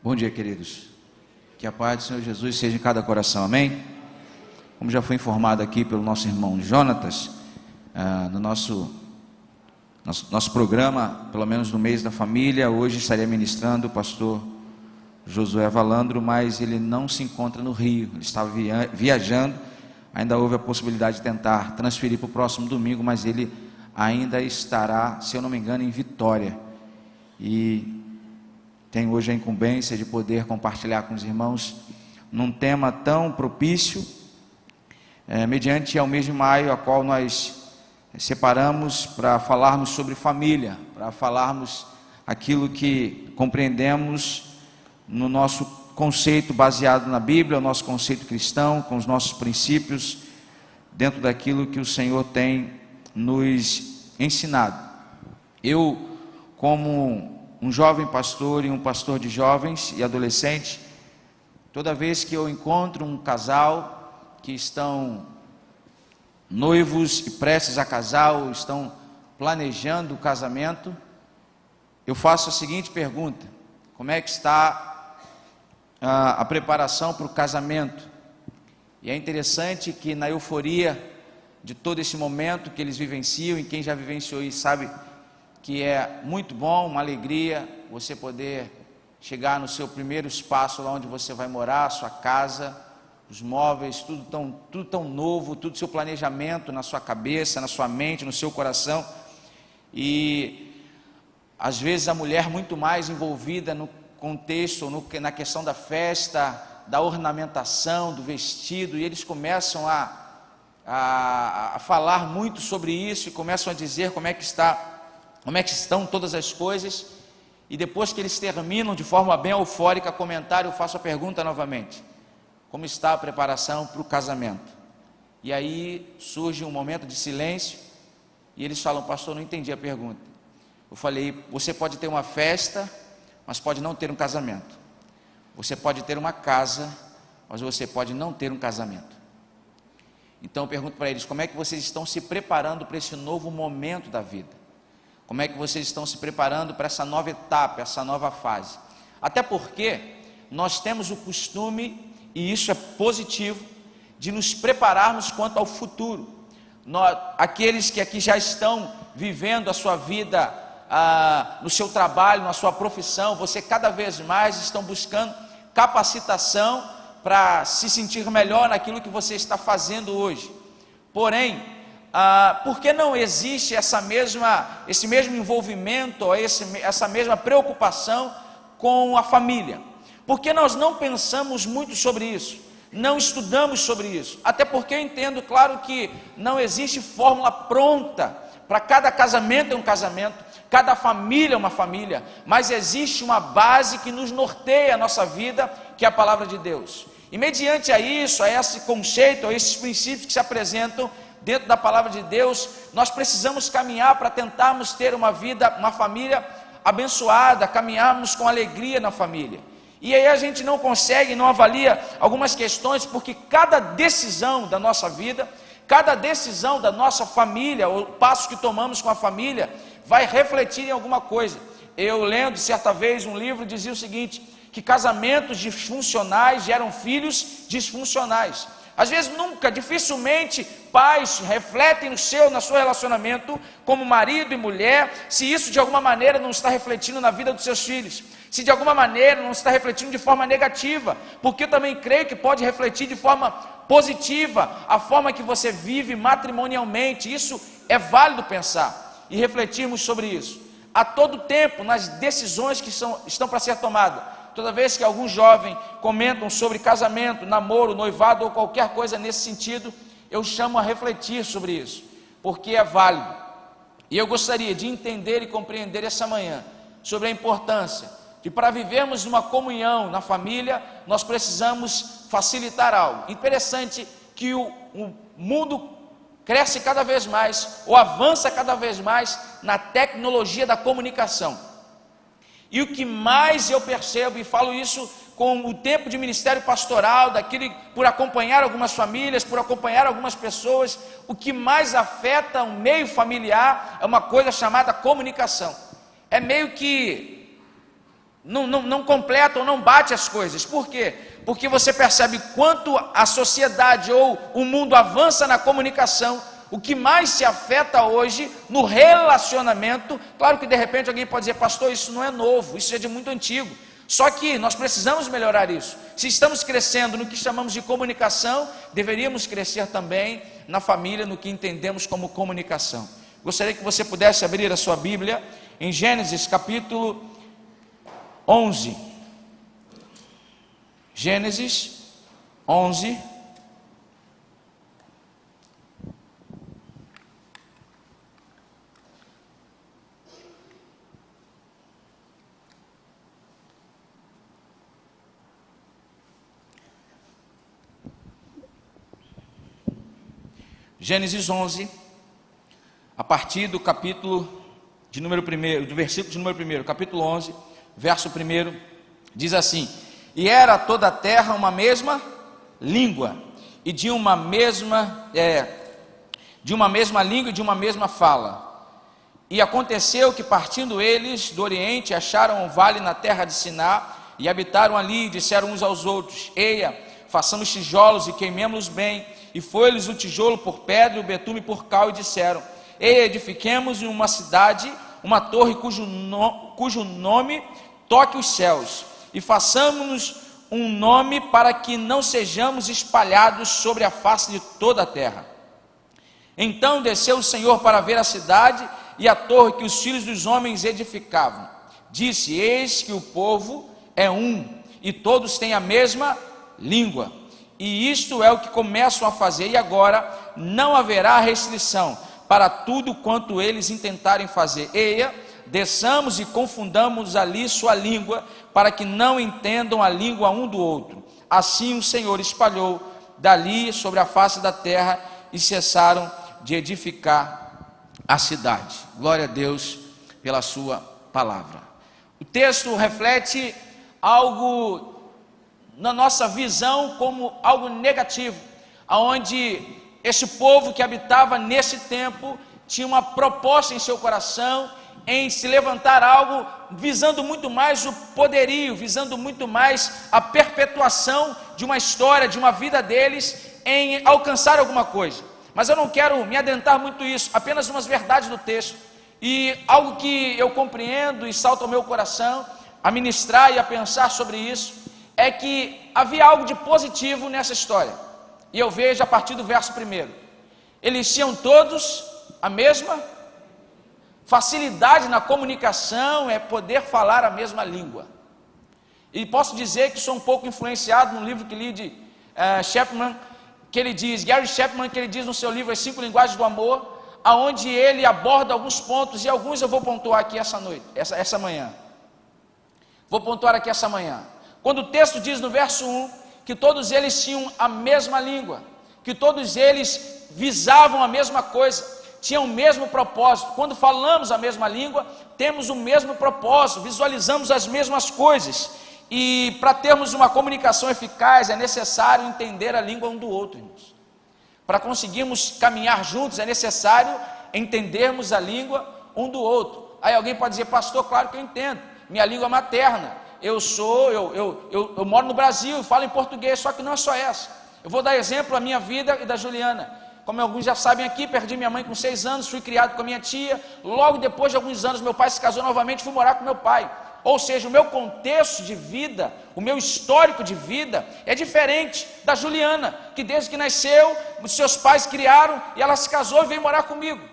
Bom dia, queridos. Que a paz do Senhor Jesus seja em cada coração, amém? Como já foi informado aqui pelo nosso irmão Jonatas, no nosso programa, pelo menos no mês da família, hoje estaria ministrando o pastor Josué Valandro, mas ele não se encontra no Rio, ele estava viajando. Ainda houve a possibilidade de tentar transferir para o próximo domingo, mas ele ainda estará, se eu não me engano, em Vitória, e tem hoje a incumbência de poder compartilhar com os irmãos num tema tão propício, mediante ao mês de maio, a qual nós separamos para falarmos sobre família, para falarmos aquilo que compreendemos no nosso conceito baseado na Bíblia, o nosso conceito cristão, com os nossos princípios, dentro daquilo que o Senhor tem nos ensinado. Eu, como um jovem pastor e um pastor de jovens e adolescentes, toda vez que eu encontro um casal que estão noivos e prestes a casar, ou estão planejando o casamento, eu faço a seguinte pergunta: como é que está a preparação para o casamento? E é interessante que na euforia de todo esse momento que eles vivenciam, e quem já vivenciou isso sabe que é muito bom, uma alegria você poder chegar no seu primeiro espaço, lá onde você vai morar, a sua casa, os móveis, tudo tão novo, tudo seu planejamento na sua cabeça, na sua mente, no seu coração. E às vezes a mulher muito mais envolvida no contexto, na questão da festa, da ornamentação, do vestido, e eles começam a falar muito sobre isso, e começam a dizer como é que estão todas as coisas, e depois que eles terminam de forma bem eufórica comentar, eu faço a pergunta novamente: como está a preparação para o casamento? E aí surge um momento de silêncio, e eles falam: pastor, não entendi a pergunta. Eu falei: você pode ter uma festa, mas pode não ter um casamento. Você pode ter uma casa, mas você pode não ter um casamento. Então eu pergunto para eles: como é que vocês estão se preparando para esse novo momento da vida? Como é que vocês estão se preparando para essa nova etapa, essa nova fase? Até porque nós temos o costume, e isso é positivo, de nos prepararmos quanto ao futuro. Aqueles que aqui já estão vivendo a sua vida, no seu trabalho, na sua profissão, você cada vez mais estão buscando capacitação para se sentir melhor naquilo que você está fazendo hoje. Porém, por que não existe esse mesmo envolvimento, essa mesma preocupação com a família? Porque nós não pensamos muito sobre isso, não estudamos sobre isso, até porque eu entendo, claro, que não existe fórmula pronta, para cada casamento é um casamento, cada família é uma família, mas existe uma base que nos norteia a nossa vida, que é a palavra de Deus. E mediante a isso, a esse conceito, a esses princípios que se apresentam dentro da palavra de Deus, nós precisamos caminhar para tentarmos ter uma vida, uma família abençoada, caminharmos com alegria na família. E aí a gente não consegue, não avalia algumas questões, porque cada decisão da nossa vida, cada decisão da nossa família, o passo que tomamos com a família, vai refletir em alguma coisa. Eu lendo certa vez um livro, dizia o seguinte, que casamentos disfuncionais geram filhos disfuncionais. Às vezes dificilmente pais refletem no seu relacionamento como marido e mulher, se isso de alguma maneira não está refletindo na vida dos seus filhos, se de alguma maneira não está refletindo de forma negativa, porque eu também creio que pode refletir de forma positiva a forma que você vive matrimonialmente. Isso é válido pensar e refletirmos sobre isso a todo tempo nas decisões que estão para ser tomadas. Toda vez que algum jovem comentam sobre casamento, namoro, noivado ou qualquer coisa nesse sentido, eu chamo a refletir sobre isso, porque é válido. E eu gostaria de entender e compreender essa manhã sobre a importância de, para vivermos uma comunhão na família, nós precisamos facilitar algo. Interessante que o mundo cresce cada vez mais, ou avança cada vez mais na tecnologia da comunicação. E o que mais eu percebo, e falo isso com o tempo de ministério pastoral, por acompanhar algumas famílias, por acompanhar algumas pessoas, o que mais afeta o meio familiar é uma coisa chamada comunicação. É meio que não completa ou não bate as coisas. Por quê? Porque você percebe quanto a sociedade ou o mundo avança na comunicação, o que mais se afeta hoje no relacionamento. Claro que de repente alguém pode dizer: pastor, isso não é novo, isso é de muito antigo. Só que nós precisamos melhorar isso. Se estamos crescendo no que chamamos de comunicação, deveríamos crescer também na família, no que entendemos como comunicação. Gostaria que você pudesse abrir a sua Bíblia em Gênesis capítulo 11. Gênesis 11. Gênesis 11, a partir do capítulo de número 1, do versículo de número 1, capítulo 11, verso 1, diz assim: e era toda a terra uma mesma língua, e de uma mesma língua e de uma mesma fala. E aconteceu que, partindo eles do oriente, acharam um vale na terra de Siná, e habitaram ali, e disseram uns aos outros: eia, façamos tijolos e queimemos-los bem. E foi-lhes o tijolo por pedra e o betume por cal, e disseram: eia, edifiquemos em uma cidade uma torre cujo nome toque os céus, e façamos-nos um nome para que não sejamos espalhados sobre a face de toda a terra. Então desceu o Senhor para ver a cidade e a torre que os filhos dos homens edificavam. Disse: eis que o povo é um, e todos têm a mesma língua. E isto é o que começam a fazer, e agora não haverá restrição para tudo quanto eles intentarem fazer. Eia, desçamos e confundamos ali sua língua, para que não entendam a língua um do outro. Assim o Senhor espalhou dali sobre a face da terra, e cessaram de edificar a cidade. Glória a Deus pela sua palavra. O texto reflete algo na nossa visão como algo negativo, aonde esse povo que habitava nesse tempo tinha uma proposta em seu coração em se levantar algo visando muito mais o poderio, visando muito mais a perpetuação de uma história, de uma vida deles, em alcançar alguma coisa. Mas eu não quero me adentrar muito nisso, apenas umas verdades do texto, e algo que eu compreendo e salta ao meu coração a ministrar e a pensar sobre isso, é que havia algo de positivo nessa história. E eu vejo a partir do verso 1. Eles tinham todos a mesma facilidade na comunicação, é poder falar a mesma língua. E posso dizer que sou um pouco influenciado no livro que li de Chapman, Gary Chapman, que ele diz no seu livro As 5 Linguagens do Amor, aonde ele aborda alguns pontos, e alguns eu vou pontuar aqui essa manhã. Vou pontuar aqui essa manhã. Quando o texto diz no verso 1 que todos eles tinham a mesma língua, que todos eles visavam a mesma coisa, tinham o mesmo propósito. Quando falamos a mesma língua, temos o mesmo propósito, visualizamos as mesmas coisas. E para termos uma comunicação eficaz é necessário entender a língua um do outro, irmãos. Para conseguirmos caminhar juntos é necessário entendermos a língua um do outro. Aí alguém pode dizer: pastor, claro que eu entendo, minha língua materna. Eu moro no Brasil e falo em português, só que não é só essa. Eu vou dar exemplo da minha vida e da Juliana. Como alguns já sabem aqui, perdi minha mãe com 6 anos, fui criado com a minha tia. Logo depois de alguns anos, meu pai se casou novamente, fui morar com meu pai. Ou seja, o meu contexto de vida, o meu histórico de vida é diferente da Juliana, que desde que nasceu, os seus pais criaram e ela se casou e veio morar comigo.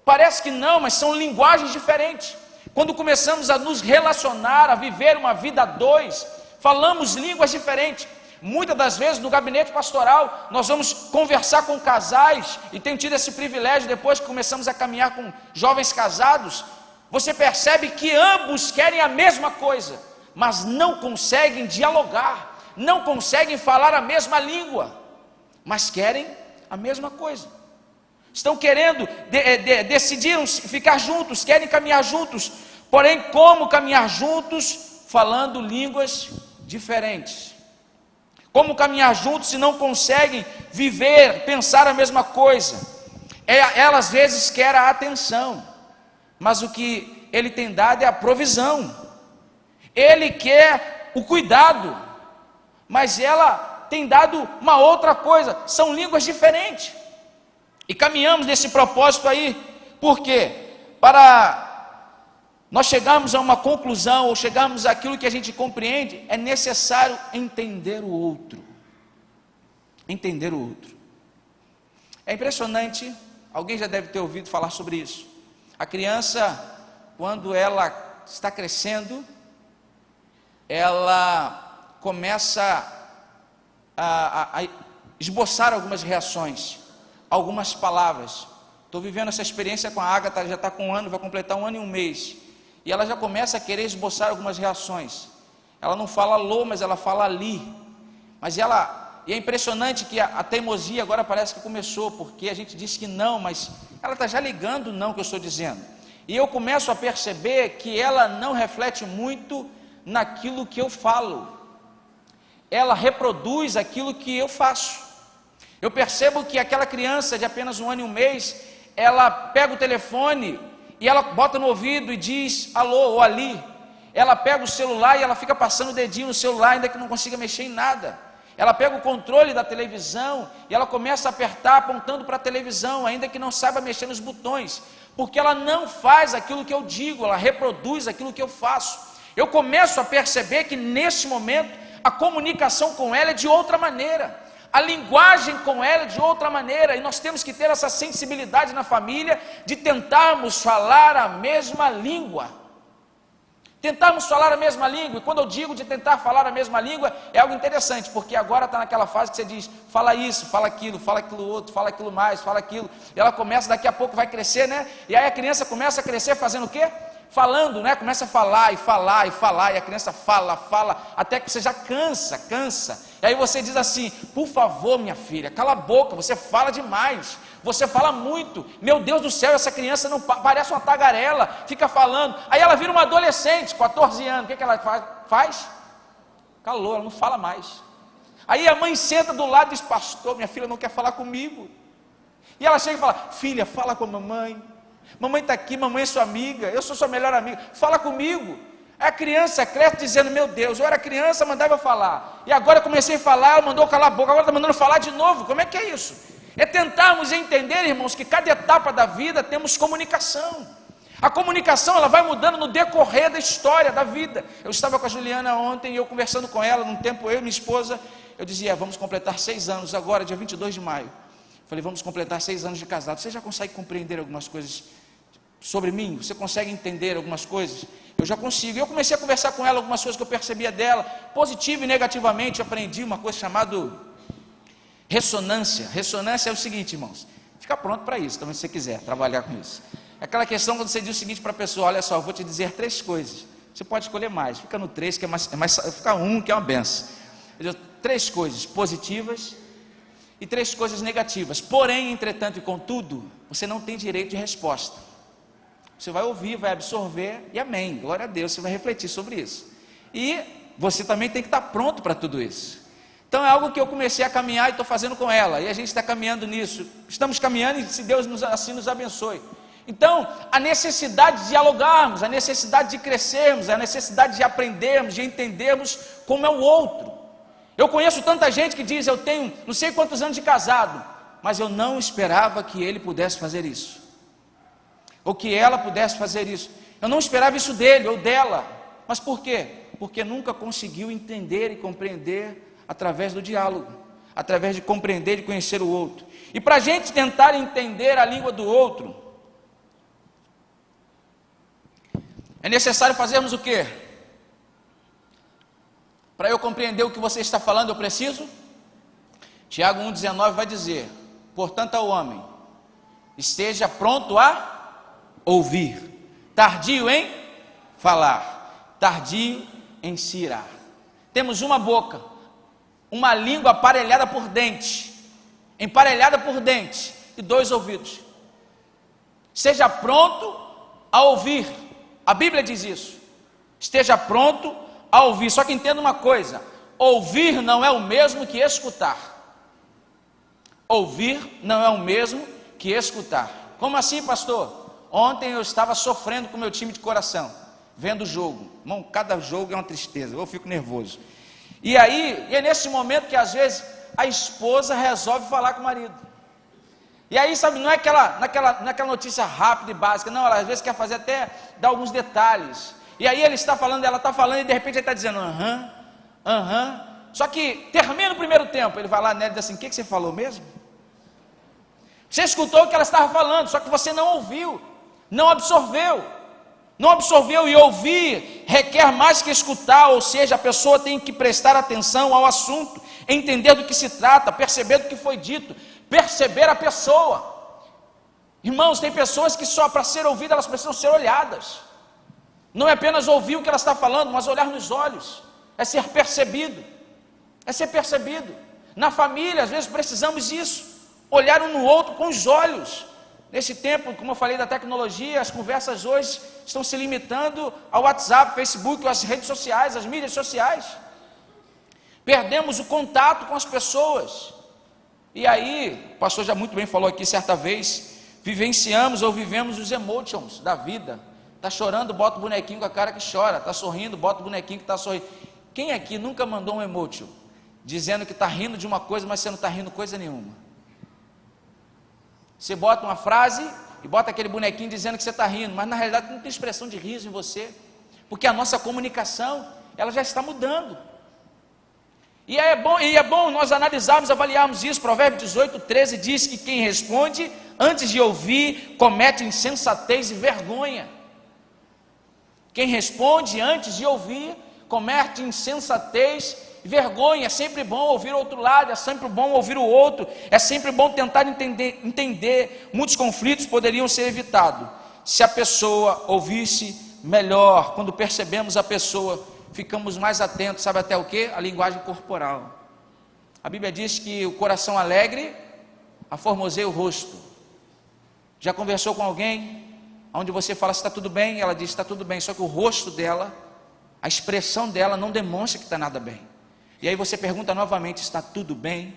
Parece que não, mas são linguagens diferentes. Quando começamos a nos relacionar, a viver uma vida a dois, falamos línguas diferentes. Muitas das vezes no gabinete pastoral nós vamos conversar com casais, e tenho tido esse privilégio depois que começamos a caminhar com jovens casados. Você percebe que ambos querem a mesma coisa, mas não conseguem dialogar, não conseguem falar a mesma língua, mas querem a mesma coisa. Estão querendo, decidiram ficar juntos, querem caminhar juntos, porém como caminhar juntos falando línguas diferentes? Como caminhar juntos se não conseguem viver, pensar a mesma coisa? Ela às vezes quer a atenção, mas o que ele tem dado é a provisão. Ele quer o cuidado, mas ela tem dado uma outra coisa. São línguas diferentes. E caminhamos nesse propósito aí. Por quê? Para nós chegarmos a uma conclusão, ou chegarmos àquilo que a gente compreende, é necessário entender o outro. Entender o outro. É impressionante, alguém já deve ter ouvido falar sobre isso. A criança, quando ela está crescendo, ela começa a esboçar algumas reações, algumas palavras. Estou vivendo essa experiência com a Ágata, já está com 1 ano, vai completar 1 ano e 1 mês. E ela já começa a querer esboçar algumas reações. Ela não fala alô, mas ela fala ali. E é impressionante que a teimosia agora parece que começou, porque a gente disse que não, mas ela está já ligando o não que eu estou dizendo. E eu começo a perceber que ela não reflete muito naquilo que eu falo. Ela reproduz aquilo que eu faço. Eu percebo que aquela criança de apenas 1 ano e 1 mês, ela pega o telefone e ela bota no ouvido e diz alô ou ali. Ela pega o celular e ela fica passando o dedinho no celular, ainda que não consiga mexer em nada. Ela pega o controle da televisão e ela começa a apertar apontando para a televisão, ainda que não saiba mexer nos botões, porque ela não faz aquilo que eu digo, ela reproduz aquilo que eu faço. Eu começo a perceber que nesse momento a comunicação com ela é de outra maneira, a linguagem com ela é de outra maneira, e nós temos que ter essa sensibilidade na família de tentarmos falar a mesma língua. Tentarmos falar a mesma língua. E quando eu digo de tentar falar a mesma língua, é algo interessante, porque agora está naquela fase que você diz, fala isso, fala aquilo outro, fala aquilo mais, fala aquilo, e ela começa, daqui a pouco vai crescer, né? E aí a criança começa a crescer fazendo o quê? Falando, né? Começa a falar, e a criança fala, até que você já cansa. E aí você diz assim, por favor, minha filha, cala a boca, você fala demais, você fala muito, meu Deus do céu, essa criança não parece uma tagarela, fica falando. Aí ela vira uma adolescente, 14 anos, o que ela faz? Calou, ela não fala mais. Aí a mãe senta do lado e diz, pastor, minha filha não quer falar comigo. E ela chega e fala, filha, fala com a mamãe. Mamãe está aqui, mamãe é sua amiga, eu sou sua melhor amiga, fala comigo. Aí a criança cresce dizendo, meu Deus, eu era criança, mandava eu falar, e agora eu comecei a falar, ela mandou calar a boca, agora está mandando falar de novo. Como é que é isso? É tentarmos entender, irmãos, que cada etapa da vida temos comunicação. A comunicação, ela vai mudando no decorrer da história, da vida. Eu estava com a Juliana ontem, e eu conversando com ela, num tempo eu e minha esposa, eu dizia, vamos completar 6 anos agora, dia 22 de maio. Falei, vamos completar 6 anos de casado, você já consegue compreender algumas coisas sobre mim? Você consegue entender algumas coisas? Eu já consigo. E eu comecei a conversar com ela algumas coisas que eu percebia dela, positivo e negativamente. Eu aprendi uma coisa chamada ressonância. Ressonância é o seguinte, irmãos, fica pronto para isso, também se você quiser trabalhar com isso. É aquela questão quando você diz o seguinte para a pessoa, olha só, eu vou te dizer 3 coisas, você pode escolher mais, fica no 3, que é mais fica 1, que é uma benção. Eu digo 3 coisas positivas e 3 coisas negativas. Porém, entretanto e contudo, você não tem direito de resposta. Você vai ouvir, vai absorver, e amém, glória a Deus, você vai refletir sobre isso. E você também tem que estar pronto para tudo isso. Então é algo que eu comecei a caminhar e estou fazendo com ela, e a gente está caminhando nisso. Estamos caminhando e se Deus assim nos abençoe. Então, a necessidade de dialogarmos, a necessidade de crescermos, a necessidade de aprendermos, de entendermos como é o outro. Eu conheço tanta gente que diz, eu tenho não sei quantos anos de casado, mas eu não esperava que ele pudesse fazer isso, ou que ela pudesse fazer isso. Eu não esperava isso dele ou dela. Mas por quê? Porque nunca conseguiu entender e compreender através do diálogo, através de compreender e conhecer o outro. E para a gente tentar entender a língua do outro, é necessário fazermos o quê? Para eu compreender o que você está falando, eu preciso? Tiago 1,19 vai dizer, portanto ao homem, esteja pronto a ouvir, tardio em falar, tardio em se irar. Temos uma boca, uma língua aparelhada por dente, emparelhada por dente, e 2 ouvidos. Seja pronto a ouvir, a Bíblia diz isso, esteja pronto a ouvir. Só que entenda uma coisa, ouvir não é o mesmo que escutar. Ouvir não é o mesmo que escutar. Como assim, pastor? Ontem eu estava sofrendo com o meu time de coração, vendo o jogo. Irmão, cada jogo é uma tristeza, eu fico nervoso. E aí, é nesse momento que às vezes a esposa resolve falar com o marido. E aí, sabe, não é naquela notícia rápida e básica, não, ela às vezes quer fazer até, dar alguns detalhes. E aí ele está falando, ela está falando, e de repente ele está dizendo, aham. Só que termina o primeiro tempo, ele vai lá nela e diz assim, o que você falou mesmo? Você escutou o que ela estava falando, só que você não ouviu, não absorveu, e ouvir requer mais que escutar, ou seja, a pessoa tem que prestar atenção ao assunto, entender do que se trata, perceber do que foi dito, perceber a pessoa. Irmãos, tem pessoas que só para ser ouvidas elas precisam ser olhadas, não é apenas ouvir o que ela está falando, mas olhar nos olhos, é ser percebido, na família às vezes precisamos disso, olhar um no outro com os olhos. Nesse tempo, como eu falei da tecnologia, as conversas hoje estão se limitando ao WhatsApp, Facebook, às redes sociais, às mídias sociais, perdemos o contato com as pessoas. E aí, o pastor já muito bem falou aqui certa vez, vivemos os emotions da vida. Está chorando, bota o bonequinho com a cara que chora, está sorrindo, bota o bonequinho que está sorrindo. Quem aqui nunca mandou um emotion dizendo que está rindo de uma coisa, mas você não está rindo coisa nenhuma? Você bota uma frase e bota aquele bonequinho dizendo que você está rindo, mas na realidade não tem expressão de riso em você, porque a nossa comunicação, ela já está mudando. E é bom nós analisarmos, avaliarmos isso. Provérbios 18:13 diz que quem responde antes de ouvir comete insensatez e vergonha. Quem responde antes de ouvir comete insensatez e vergonha. É sempre bom ouvir o outro lado, é sempre bom ouvir o outro, é sempre bom tentar entender. Muitos conflitos poderiam ser evitados se a pessoa ouvisse melhor. Quando percebemos a pessoa, ficamos mais atentos, sabe até o que? A linguagem corporal. A Bíblia diz que o coração alegre aformoseia o rosto. Já conversou com alguém onde você fala, está tudo bem? Ela diz, está tudo bem, só que o rosto dela, a expressão dela não demonstra que está nada bem. E aí você pergunta novamente, está tudo bem?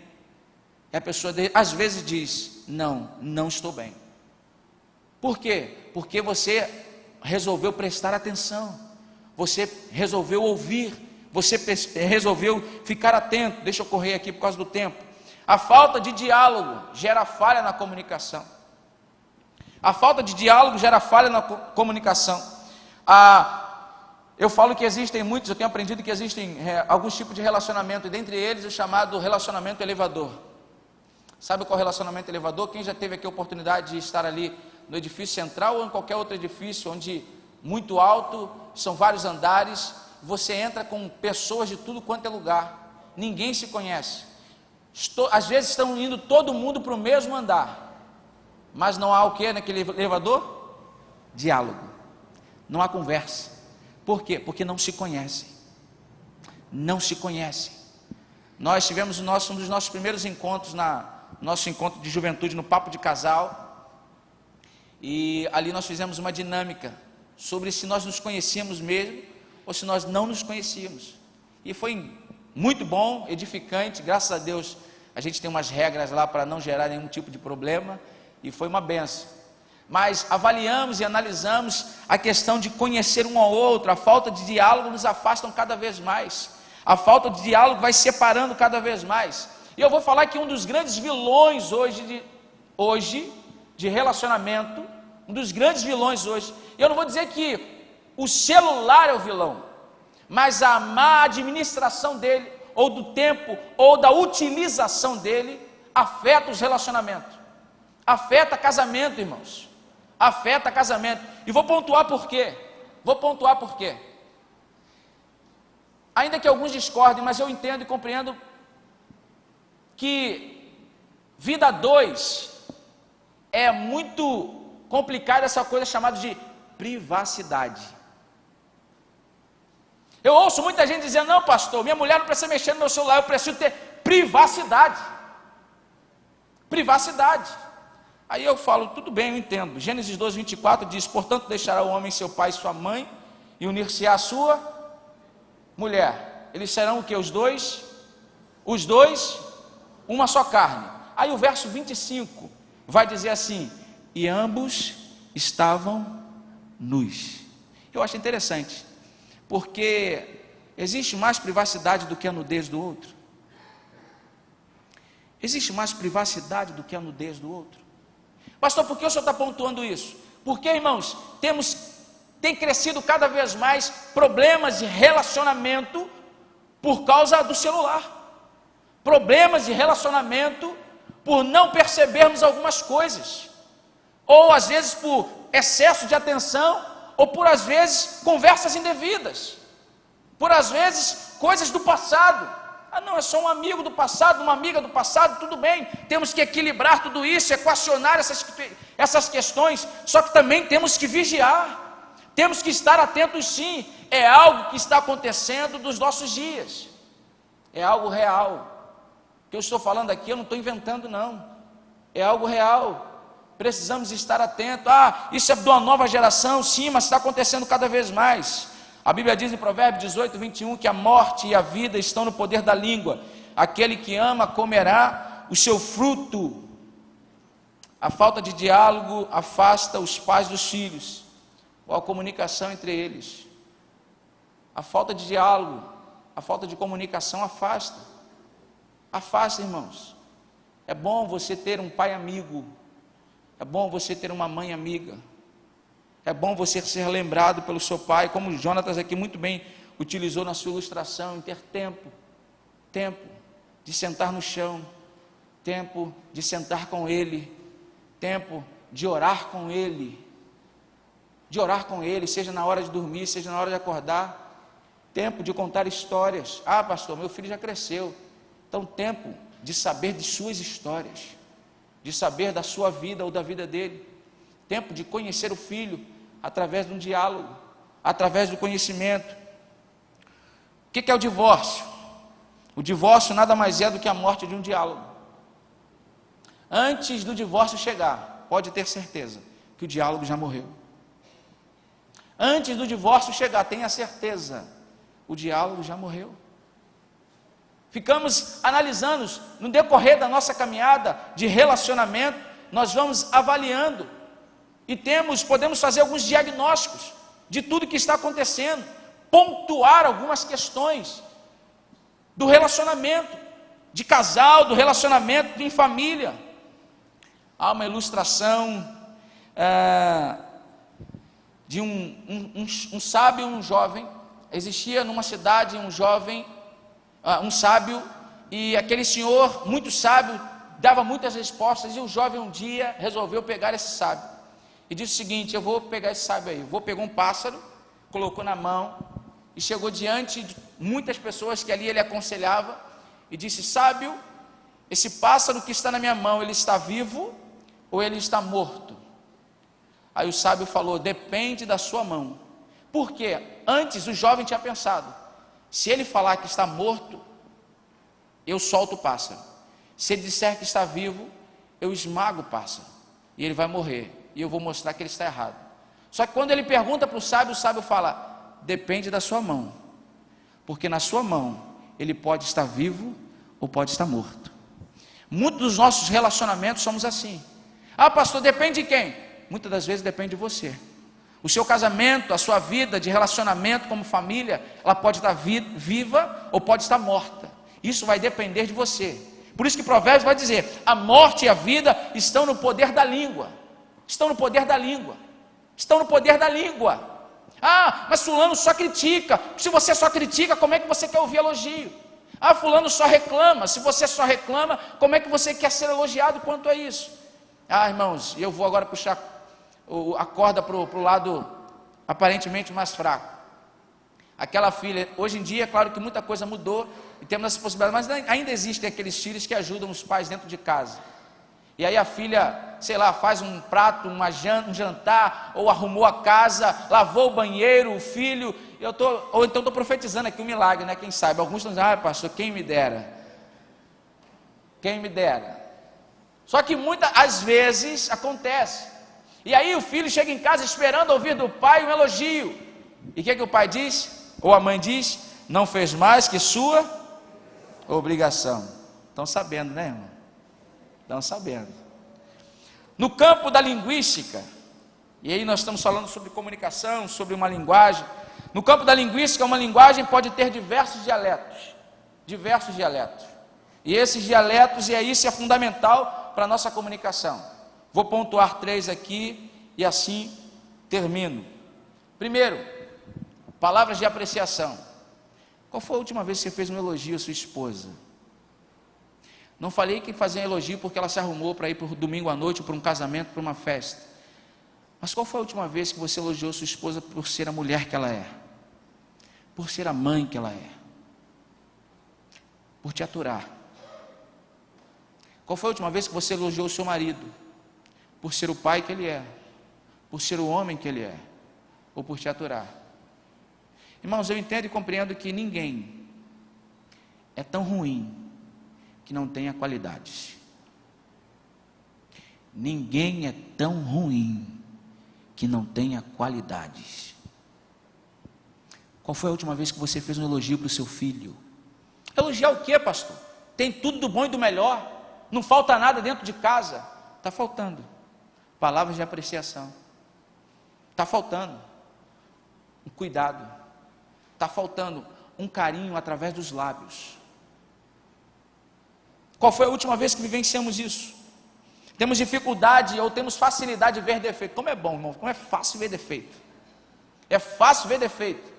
E a pessoa às vezes diz, não estou bem. Por quê? Porque você resolveu prestar atenção, você resolveu ouvir, você resolveu ficar atento. Deixa eu correr aqui por causa do tempo. A falta de diálogo gera falha na comunicação. Eu falo que existem muitos, eu tenho aprendido que existem alguns tipos de relacionamento, e dentre eles o chamado relacionamento elevador. Sabe qual é o relacionamento elevador? Quem já teve aqui a oportunidade de estar ali no edifício central ou em qualquer outro edifício, onde muito alto, são vários andares, você entra com pessoas de tudo quanto é lugar, ninguém se conhece, às vezes estão indo todo mundo para o mesmo andar, mas não há o que naquele elevador? Diálogo, não há conversa. Por quê? Porque não se conhecem. Nós tivemos um dos nossos primeiros encontros, nosso encontro de juventude no Papo de Casal, e ali nós fizemos uma dinâmica sobre se nós nos conhecíamos mesmo, ou se nós não nos conhecíamos, e foi muito bom, edificante. Graças a Deus, a gente tem umas regras lá para não gerar nenhum tipo de problema, e foi uma benção. Mas avaliamos e analisamos a questão de conhecer um ao outro. A falta de diálogo nos afasta cada vez mais, a falta de diálogo vai separando cada vez mais. E eu vou falar que um dos grandes vilões hoje de relacionamento, um dos grandes vilões hoje, eu não vou dizer que o celular é o vilão, mas a má administração dele, ou do tempo, ou da utilização dele, afeta os relacionamentos, afeta casamento, irmãos, afeta casamento. E vou pontuar por quê. Ainda que alguns discordem, mas eu entendo e compreendo que vida 2 é muito complicada, essa coisa chamada de privacidade. Eu ouço muita gente dizendo, não pastor, minha mulher não precisa mexer no meu celular, eu preciso ter privacidade. Aí eu falo, tudo bem, eu entendo. Gênesis 2:24 diz, portanto deixará o homem seu pai e sua mãe, e unir-se à sua mulher. Eles serão o que? Os dois, uma só carne. Aí o verso 25 vai dizer assim, e ambos estavam nus. Eu acho interessante, Porque existe mais privacidade do que a nudez do outro? Existe mais privacidade do que a nudez do outro? Pastor, por que o senhor está pontuando isso? Porque, irmãos, tem crescido cada vez mais problemas de relacionamento por causa do celular. Problemas de relacionamento por não percebermos algumas coisas. Ou às vezes por excesso de atenção, ou por às vezes conversas indevidas. Por às vezes coisas do passado. Ah não, é só um amigo do passado, uma amiga do passado, tudo bem. Temos que equilibrar tudo isso, equacionar essas questões. Só que também temos que vigiar. Temos que estar atentos sim. É algo que está acontecendo nos nossos dias. É algo real. O que eu estou falando aqui, eu não estou inventando não. É algo real. Precisamos estar atentos. Ah, isso é de uma nova geração, sim, mas está acontecendo cada vez mais. A Bíblia diz em Provérbios 18, 21, que a morte e a vida estão no poder da língua. Aquele que ama comerá o seu fruto. A falta de diálogo afasta os pais dos filhos, ou a comunicação entre eles. A falta de diálogo, a falta de comunicação afasta. Afasta, irmãos. É bom você ter um pai amigo. É bom você ter uma mãe amiga. É bom você ser lembrado pelo seu pai, como o Jonatas aqui muito bem utilizou na sua ilustração, em ter tempo de sentar no chão, tempo de sentar com ele, tempo de orar com ele, seja na hora de dormir, seja na hora de acordar, tempo de contar histórias. Ah, pastor, meu filho já cresceu, então tempo de saber de suas histórias, de saber da sua vida ou da vida dele, tempo de conhecer o filho, através de um diálogo, através do conhecimento. O que é o divórcio? O divórcio nada mais é do que a morte de um diálogo. Antes do divórcio chegar, pode ter certeza que o diálogo já morreu. Antes do divórcio chegar, tenha certeza, o diálogo já morreu. Ficamos analisando, no decorrer da nossa caminhada de relacionamento, nós vamos avaliando, e podemos fazer alguns diagnósticos de tudo que está acontecendo, pontuar algumas questões do relacionamento de casal, do relacionamento em família. Há uma ilustração de um sábio e um jovem. Existia numa cidade um jovem, um sábio, e aquele senhor muito sábio dava muitas respostas, e o jovem um dia resolveu pegar esse sábio e disse o seguinte: eu vou pegar esse sábio aí. Pegou um pássaro, colocou na mão e chegou diante de muitas pessoas que ali ele aconselhava e disse: sábio, esse pássaro que está na minha mão, ele está vivo ou ele está morto? Aí o sábio falou: depende da sua mão. Por quê? Antes o jovem tinha pensado: se ele falar que está morto, eu solto o pássaro. Se ele disser que está vivo, eu esmago o pássaro e ele vai morrer, e eu vou mostrar que ele está errado. Só que quando ele pergunta para o sábio fala: depende da sua mão, porque na sua mão ele pode estar vivo ou pode estar morto. Muitos dos nossos relacionamentos somos assim. Ah, pastor, depende de quem? Muitas das vezes depende de você. O seu casamento, a sua vida de relacionamento como família, ela pode estar viva ou pode estar morta. Isso vai depender de você. Por isso que Provérbios vai dizer: a morte e a vida estão no poder da língua. Estão no poder da língua. Estão no poder da língua. Ah, mas fulano só critica. Se você só critica, como é que você quer ouvir elogio? Ah, fulano só reclama. Se você só reclama, como é que você quer ser elogiado quanto a isso? Ah, irmãos, eu vou agora puxar a corda para o lado aparentemente mais fraco. Aquela filha, hoje em dia, é claro que muita coisa mudou e temos essa possibilidade, mas ainda existem aqueles filhos que ajudam os pais dentro de casa. E aí a filha, sei lá, faz um prato, um jantar, ou arrumou a casa, lavou o banheiro, o filho. Ou então estou profetizando aqui um milagre, né? Quem sabe? Alguns estão dizendo: ah, pastor, quem me dera. Quem me dera. Só que às vezes acontece. E aí o filho chega em casa esperando ouvir do pai um elogio. E o que o pai diz? Ou a mãe diz: não fez mais que sua obrigação. Estão sabendo, né, irmão? Estão sabendo. No campo da linguística, e aí nós estamos falando sobre comunicação, sobre uma linguagem, No campo da linguística, uma linguagem pode ter diversos dialetos. E esses dialetos, e isso é fundamental para a nossa comunicação. Vou pontuar 3 aqui e assim termino. Primeiro, palavras de apreciação. Qual foi a última vez que você fez um elogio à sua esposa? Não falei que fazer um elogio porque ela se arrumou para ir para o domingo à noite, para um casamento, para uma festa. Mas qual foi a última vez que você elogiou sua esposa por ser a mulher que ela é? Por ser a mãe que ela é? Por te aturar? Qual foi a última vez que você elogiou o seu marido? Por ser o pai que ele é? Por ser o homem que ele é? Ou por te aturar? Irmãos, eu entendo e compreendo que ninguém é tão ruim que não tenha qualidades. Ninguém é tão ruim que não tenha qualidades. Qual foi a última vez que você fez um elogio para o seu filho? Elogiar o quê, pastor? Tem tudo do bom e do melhor, não falta nada dentro de casa. Está faltando palavras de apreciação, está faltando um cuidado, está faltando um carinho através dos lábios. Qual foi a última vez que vivenciamos isso? Temos dificuldade ou temos facilidade de ver defeito. Como é bom, irmão, como é fácil ver defeito. É fácil ver defeito.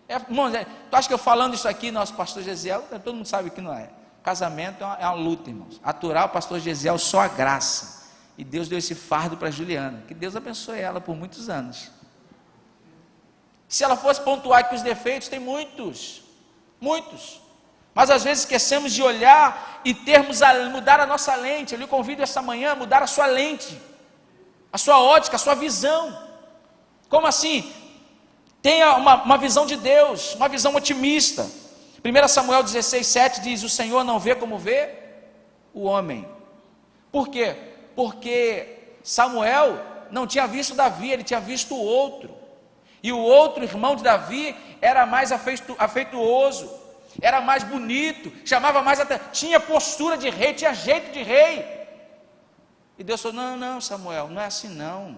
Irmão, tu acha que eu falando isso aqui, nosso pastor Gesiel, todo mundo sabe que não é. Casamento é uma luta, irmãos. Aturar o pastor Gesiel só a graça. E Deus deu esse fardo para Juliana. Que Deus abençoe ela por muitos anos. Se ela fosse pontuar aqui os defeitos, tem muitos. Mas às vezes esquecemos de olhar e mudar a nossa lente. Eu lhe convido essa manhã a mudar a sua lente, a sua ótica, a sua visão. Como assim? Tenha uma visão de Deus, uma visão otimista. 1 Samuel 16:7 diz: o Senhor não vê como vê o homem. Por quê? Porque Samuel não tinha visto Davi, ele tinha visto o outro. E o outro irmão de Davi era mais afetuoso, era mais bonito, chamava mais atenção, tinha postura de rei, tinha jeito de rei. E Deus falou: não, Samuel, não é assim não.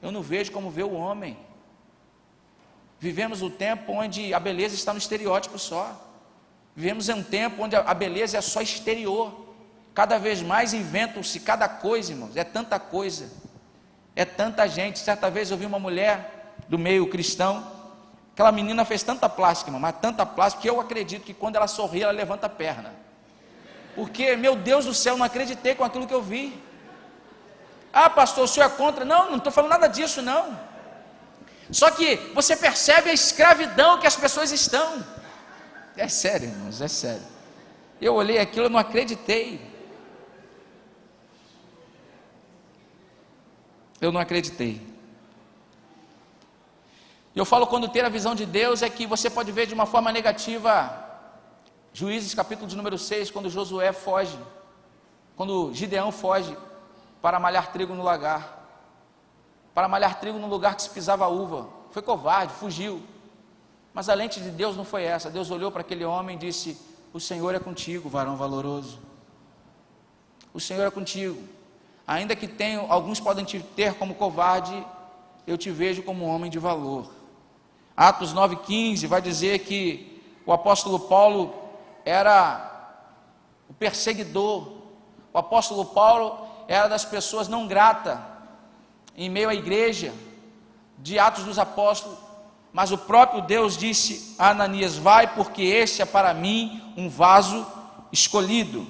Eu não vejo como vê o homem. Vivemos um tempo onde a beleza está no estereótipo só. Vivemos em um tempo onde a beleza é só exterior. Cada vez mais inventam-se cada coisa, irmãos. É tanta coisa, é tanta gente. Certa vez eu vi uma mulher do meio cristão. Aquela menina fez tanta plástica, irmão, mas tanta plástica, que eu acredito que quando ela sorri, ela levanta a perna. Porque, meu Deus do céu, não acreditei com aquilo que eu vi. Ah, pastor, o senhor é contra? Não estou falando nada disso, não. Só que você percebe a escravidão que as pessoas estão. É sério, irmãos, é sério. Eu olhei aquilo, eu não acreditei. Eu não acreditei. Eu falo, quando ter a visão de Deus é que você pode ver de uma forma negativa. Juízes capítulo de número 6, quando Josué foge, quando Gideão foge para malhar trigo no lagar, para malhar trigo no lugar que se pisava uva. Foi covarde, fugiu. Mas a lente de Deus não foi essa. Deus olhou para aquele homem e disse: o Senhor é contigo, varão valoroso. O Senhor é contigo. Ainda que alguns podem te ter como covarde, eu te vejo como um homem de valor. Atos 9,15 vai dizer que o apóstolo Paulo era o perseguidor. O apóstolo Paulo era das pessoas não gratas em meio à igreja de Atos dos Apóstolos. Mas o próprio Deus disse a Ananias: vai, porque este é para mim um vaso escolhido.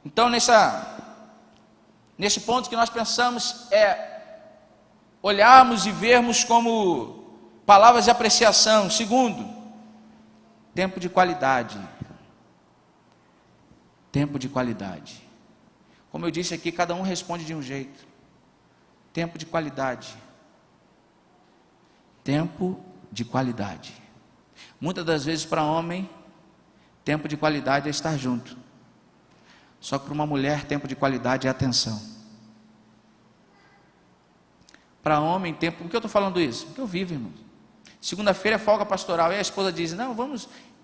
Então nesse ponto que nós pensamos olharmos e vermos como palavras de apreciação. Segundo, tempo de qualidade. Tempo de qualidade. Como eu disse aqui, cada um responde de um jeito. Tempo de qualidade. Tempo de qualidade. Muitas das vezes para homem, tempo de qualidade é estar junto. Só que para uma mulher, tempo de qualidade é atenção. Para homem, tempo... Por que eu estou falando isso? Porque eu vivo, irmão. Segunda-feira é folga pastoral. E a esposa diz: não,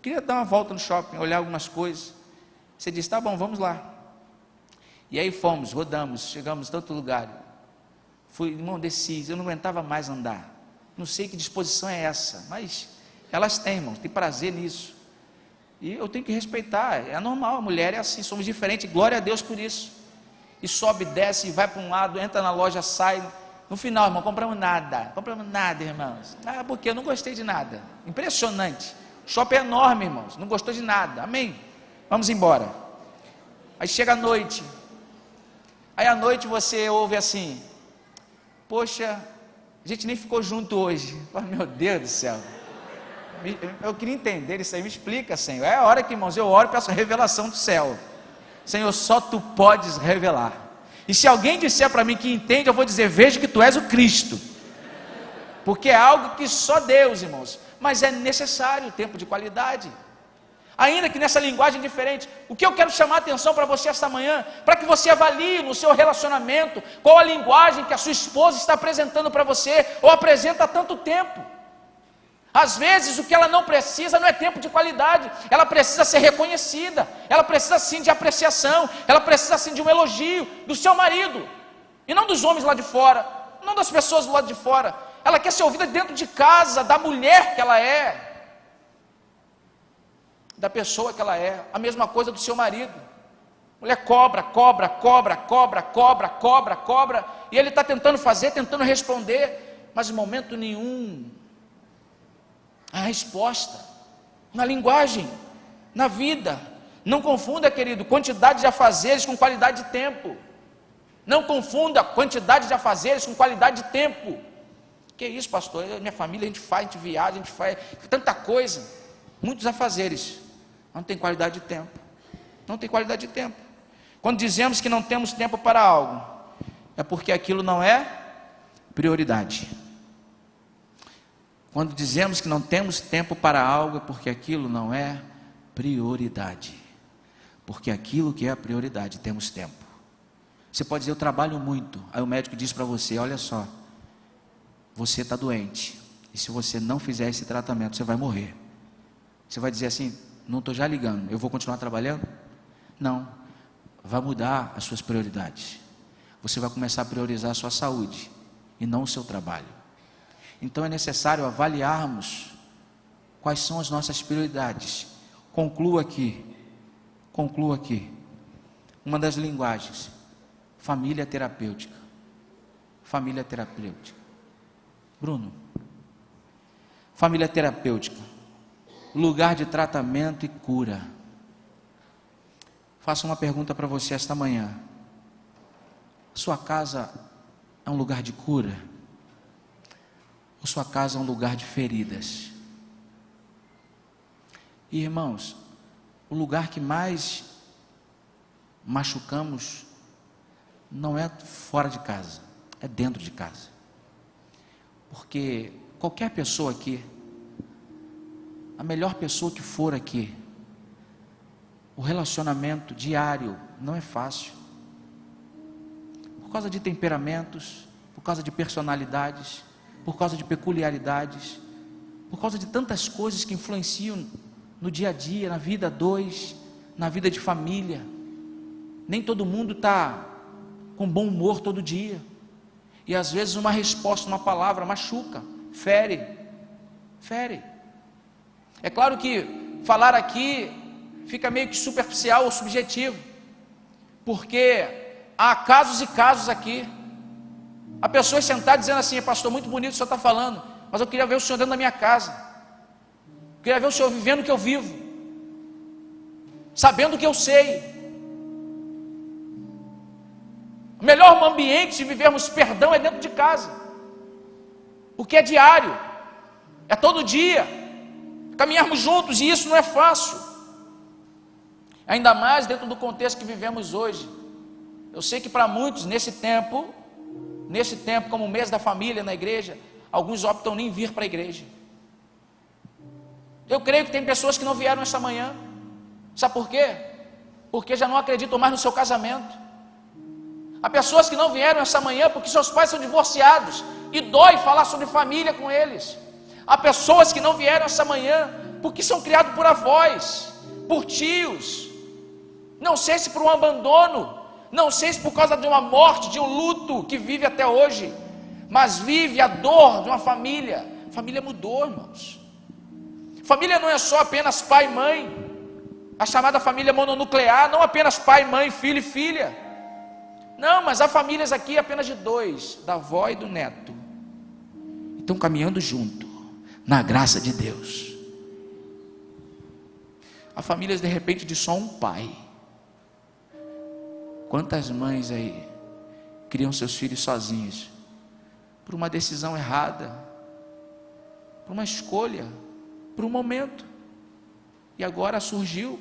queria dar uma volta no shopping, olhar algumas coisas. Você diz: tá bom, vamos lá. E aí fomos, rodamos, chegamos em tanto lugar. Fui, irmão, desci, eu não aguentava mais andar. Não sei que disposição é essa, mas elas têm, irmãos, tem prazer nisso. E eu tenho que respeitar, é normal, a mulher é assim, somos diferentes, glória a Deus por isso. E sobe, desce, vai para um lado, entra na loja, sai. No final, irmão, compramos nada, irmãos. Ah, porque eu não gostei de nada. Impressionante. Shopping é enorme, irmãos, não gostou de nada, amém? Vamos embora. Aí chega a noite. Aí à noite você ouve assim: poxa, a gente nem ficou junto hoje. Meu Deus do céu. Eu queria entender isso aí, me explica, Senhor. É a hora que, irmãos, eu oro e peço a revelação do céu. Senhor, só Tu podes revelar. E se alguém disser para mim que entende, eu vou dizer: vejo que Tu és o Cristo. Porque é algo que só Deus, irmãos. Mas é necessário tempo de qualidade. Ainda que nessa linguagem diferente. O que eu quero chamar a atenção para você esta manhã, para que você avalie no seu relacionamento qual a linguagem que a sua esposa está apresentando para você, ou apresenta há tanto tempo. Às vezes o que ela não precisa não é tempo de qualidade, ela precisa ser reconhecida, ela precisa sim de apreciação, ela precisa sim de um elogio do seu marido, e não dos homens lá de fora, não das pessoas do lado de fora. Ela quer ser ouvida dentro de casa, da mulher que ela é, da pessoa que ela é. A mesma coisa do seu marido. Mulher cobra, e ele está tentando fazer, tentando responder, mas em momento nenhum a resposta, na linguagem, na vida. Não confunda, querido, quantidade de afazeres com qualidade de tempo. Não confunda quantidade de afazeres com qualidade de tempo. Que isso, pastor? Minha família, a gente viaja, a gente faz tanta coisa, muitos afazeres, não tem qualidade de tempo. Não tem qualidade de tempo. Quando dizemos que não temos tempo para algo, é porque aquilo não é prioridade. Quando dizemos que não temos tempo para algo, é porque aquilo não é prioridade. Porque aquilo que é a prioridade, temos tempo. Você pode dizer: eu trabalho muito. Aí o médico diz para você: olha só, você está doente, e se você não fizer esse tratamento, você vai morrer. Você vai dizer assim: não estou já ligando, eu vou continuar trabalhando? Não, vai mudar as suas prioridades. Você vai começar a priorizar a sua saúde, e não o seu trabalho. Então é necessário avaliarmos quais são as nossas prioridades. Concluo aqui. Uma das linguagens: família terapêutica. Família terapêutica. Bruno, família terapêutica, lugar de tratamento e cura. Faço uma pergunta para você esta manhã: sua casa é um lugar de cura? Ou sua casa é um lugar de feridas? E irmãos, o lugar que mais machucamos não é fora de casa, é dentro de casa. Porque qualquer pessoa aqui, a melhor pessoa que for aqui, o relacionamento diário não é fácil. Por causa de temperamentos, por causa de personalidades, por causa de peculiaridades, por causa de tantas coisas que influenciam no dia a dia, na vida a dois, na vida de família. Nem todo mundo está com bom humor todo dia, e às vezes uma resposta, uma palavra machuca, fere. É claro que falar aqui fica meio que superficial ou subjetivo, porque há casos e casos aqui. Há pessoas sentadas dizendo assim: pastor, muito bonito o senhor está falando, mas eu queria ver o senhor dentro da minha casa, eu queria ver o senhor vivendo o que eu vivo, sabendo o que eu sei. O melhor ambiente de vivermos perdão é dentro de casa, porque é diário, é todo dia, caminharmos juntos, e isso não é fácil, ainda mais dentro do contexto que vivemos hoje. Eu sei que para muitos, nesse tempo, como o mês da família na igreja, alguns optam nem vir para a igreja. Eu creio que tem pessoas que não vieram essa manhã. Sabe por quê? Porque já não acreditam mais no seu casamento. Há pessoas que não vieram essa manhã porque seus pais são divorciados e dói falar sobre família com eles. Há pessoas que não vieram essa manhã porque são criados por avós, por tios, não sei se por um abandono, não sei se por causa de uma morte, de um luto que vive até hoje, mas vive a dor de uma família, Família mudou, irmãos. Família não é só apenas pai e mãe, a chamada família mononuclear, não apenas pai, mãe, filho e filha. Não, mas há famílias aqui apenas de dois, da avó e do neto. Estão caminhando junto, na graça de Deus. Há famílias de repente de só um pai. Quantas mães aí criam seus filhos sozinhos, por uma decisão errada, por uma escolha, por um momento, e agora surgiu,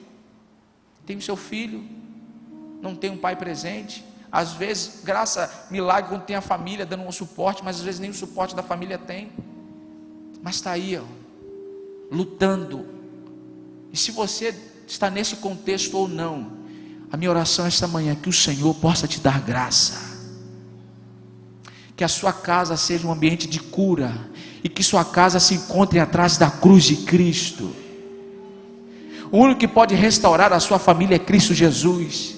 tem o seu filho, não tem um pai presente, às vezes, milagre quando tem a família dando um suporte, mas às vezes nem o suporte da família tem, mas está aí, ó, lutando. E se você está nesse contexto ou não, a minha oração esta manhã é que o Senhor possa te dar graça, que a sua casa seja um ambiente de cura, e que sua casa se encontre atrás da cruz de Cristo. O único que pode restaurar a sua família é Cristo Jesus.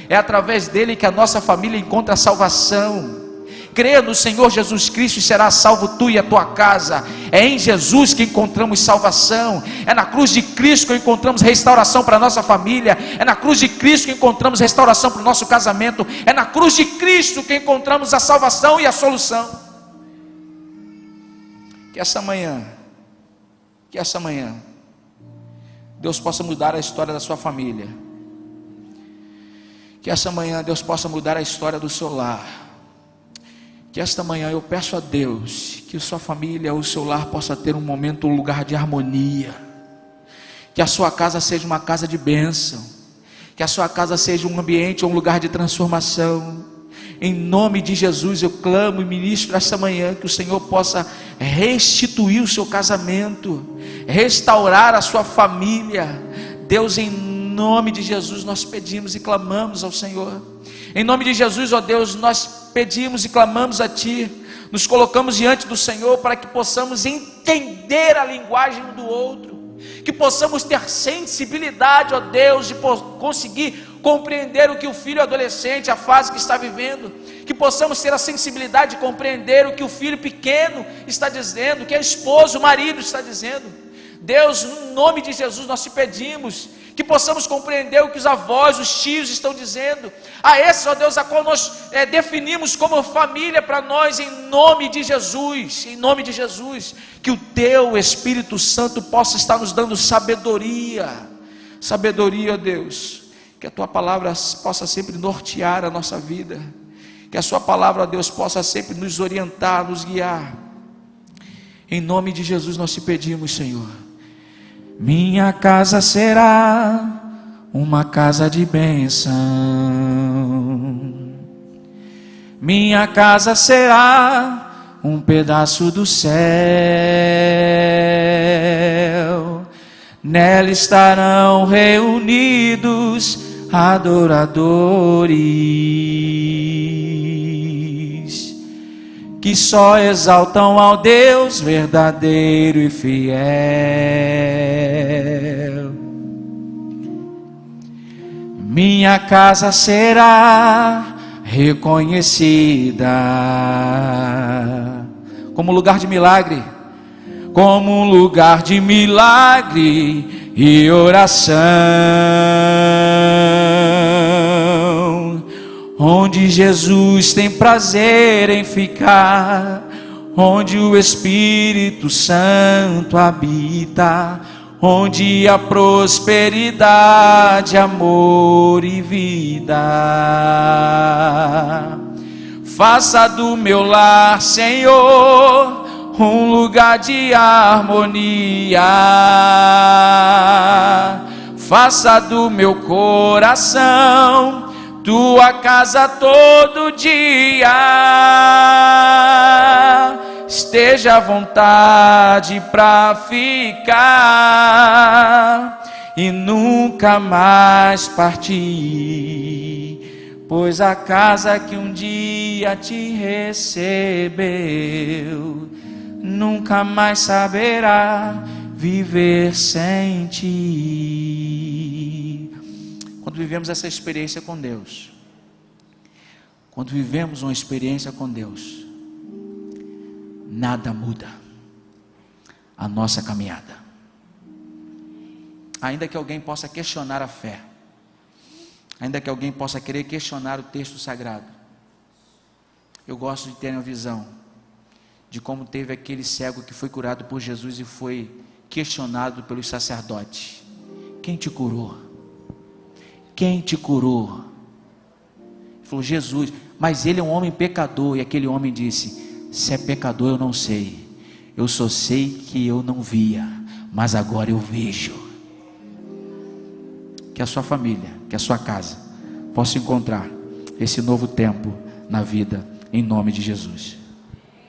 É através dele que a nossa família encontra salvação. Creia no Senhor Jesus Cristo e será salvo tu e a tua casa. É em Jesus que encontramos salvação. É na cruz de Cristo que encontramos restauração para a nossa família. É na cruz de Cristo que encontramos restauração para o nosso casamento. É na cruz de Cristo que encontramos a salvação e a solução. Que essa manhã Deus possa mudar a história da sua família. Que essa manhã Deus possa mudar a história do seu lar. Que esta manhã eu peço a Deus que a sua família, o seu lar possa ter um momento, um lugar de harmonia. Que a sua casa seja uma casa de bênção. Que a sua casa seja um ambiente, um lugar de transformação. Em nome de Jesus eu clamo e ministro esta manhã que o Senhor possa restituir o seu casamento, restaurar a sua família. Deus, em nome de Jesus nós pedimos e clamamos ao Senhor. Em nome de Jesus, ó Deus, nós pedimos e clamamos a Ti, nos colocamos diante do Senhor para que possamos entender a linguagem um do outro, que possamos ter sensibilidade, ó Deus, de conseguir compreender o que o filho adolescente, a fase que está vivendo, que possamos ter a sensibilidade de compreender o que o filho pequeno está dizendo, o que a esposa, o marido está dizendo. Deus, no nome de Jesus nós te pedimos que possamos compreender o que os avós, os tios estão dizendo, a esses, ó Deus, a qual nós definimos como família para nós, em nome de Jesus, que o Teu Espírito Santo possa estar nos dando sabedoria, ó Deus, que a Tua palavra possa sempre nortear a nossa vida, que a Sua palavra, ó Deus, possa sempre nos orientar, nos guiar, em nome de Jesus nós te pedimos, Senhor. Minha casa será uma casa de bênção. Minha casa será um pedaço do céu. Nela estarão reunidos adoradores que só exaltam ao Deus verdadeiro e fiel. Minha casa será reconhecida como lugar de milagre, como um lugar de milagre e oração, onde Jesus tem prazer em ficar, onde o Espírito Santo habita, onde há prosperidade, amor e vida. Faça do meu lar, Senhor, um lugar de harmonia. Faça do meu coração Tua casa todo dia. Esteja à vontade para ficar e nunca mais partir, pois a casa que um dia te recebeu nunca mais saberá viver sem ti. Quando vivemos essa experiência com Deus, quando vivemos uma experiência com Deus, nada muda, a nossa caminhada. Ainda que alguém possa questionar a fé, ainda que alguém possa querer questionar o texto sagrado, eu gosto de ter uma visão de como teve aquele cego que foi curado por Jesus e foi questionado pelos sacerdotes: quem te curou? Quem te curou? Ele falou: Jesus. Mas ele é um homem pecador. E aquele homem disse: se é pecador eu não sei, eu só sei que eu não via, mas agora eu vejo. Que a sua família, que a sua casa possa encontrar esse novo tempo na vida, em nome de Jesus.